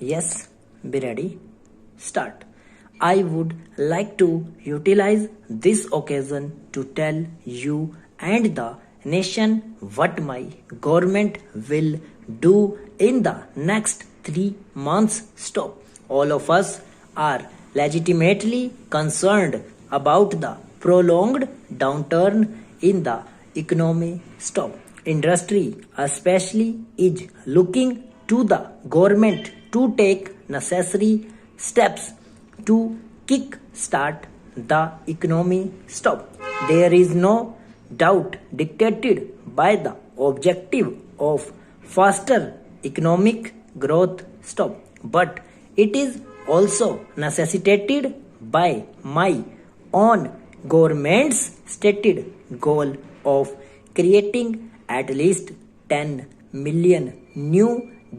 Yes, be ready. Start. I would like to utilize this occasion to tell you and the nation what my government will do in the next 3 months. Stop. All of us are legitimately concerned about the prolonged downturn in the economy. Stop. Industry, especially, is looking to the government to take necessary steps to kick start the economy. Stop. There is no doubt dictated by the objective of faster economic growth. Stop. But it is also necessitated by my own government's stated goal of creating at least 10 million new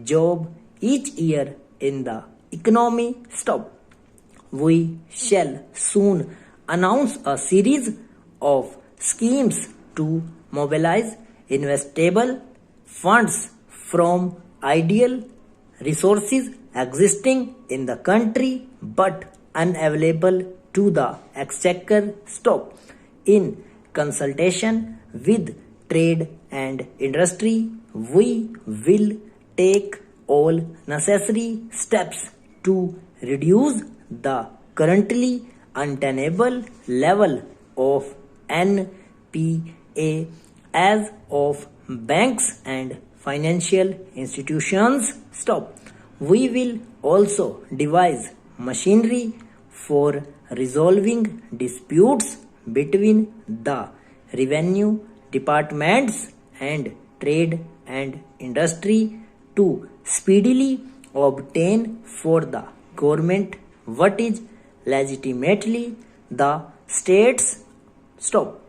jobs each year in the economy. Stop. We shall soon announce a series of schemes to mobilize investable funds from ideal resources existing in the country but unavailable to the exchequer. Stop. In consultation with trade and industry, we will take all necessary steps to reduce the currently untenable level of NPA as of banks and financial institutions. Stop. We will also devise machinery for resolving disputes between the revenue departments and trade and industry to speedily obtain for the government what is legitimately the state's. Stop.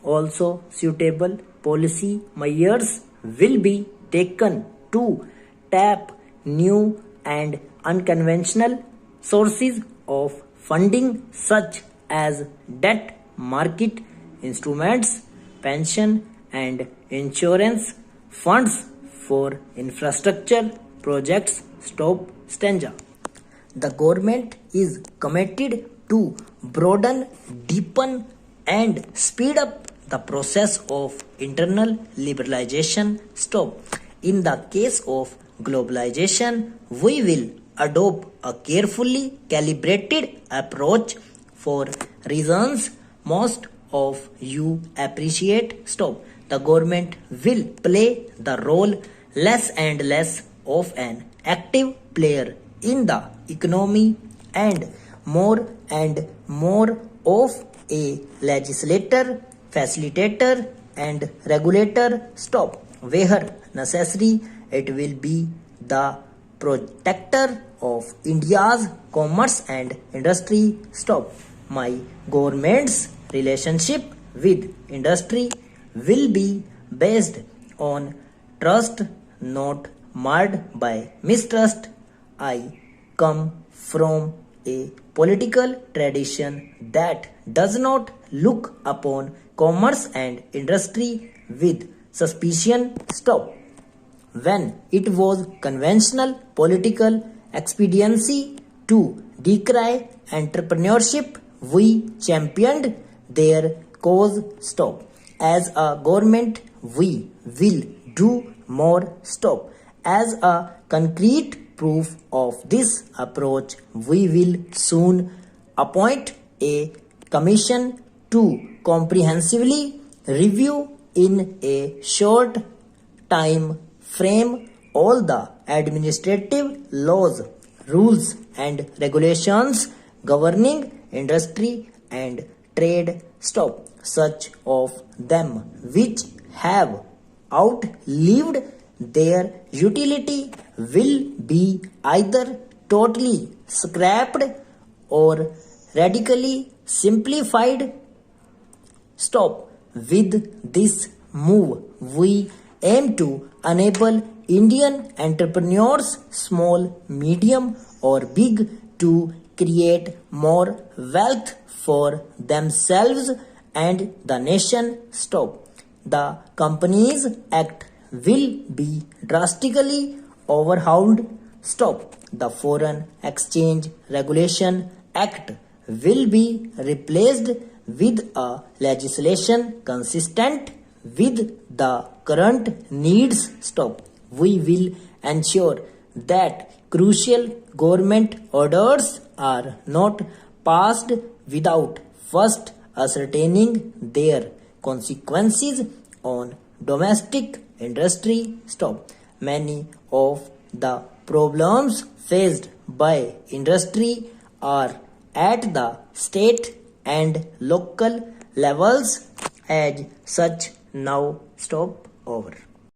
Also, suitable policy measures will be taken to tap new and unconventional sources of funding such as debt market instruments, pension and insurance funds for infrastructure projects. Stop. Stanza. The government is committed to broaden, deepen and speed up the process of internal liberalization. Stop. In the case of globalization, we will adopt a carefully calibrated approach for reasons most of you appreciate. Stop. The government will play the role less and less of an active player in the economy and more of a legislator, facilitator and regulator. Stop. Where necessary, it will be the protector of India's commerce and industry. Stop. My government's relationship with industry will be based on trust, not marred by mistrust. I come from a political tradition that does not look upon commerce and industry with suspicion. Stop. When it was conventional political expediency to decry entrepreneurship, we championed their cause. Stop. As a government, we will do more. Stop. As a concrete proof of this approach, we will soon appoint a commission to comprehensively review in a short time frame all the administrative laws, rules and regulations governing industry and trade. Stop. Such of them which have outlived their utility will be either totally scrapped or radically simplified. Stop. With this move, we aim to enable Indian entrepreneurs, small, medium, or big, to create more wealth for themselves and the nation. Stop. The Companies Act will be drastically overhauled. Stop. the Foreign Exchange Regulation Act will be replaced with a legislation consistent with the current needs. Stop. We will ensure that crucial government orders are not passed without first ascertaining their consequences on domestic industry. Stop. Many of the problems faced by industry are at the state and local levels. As such, now stop over.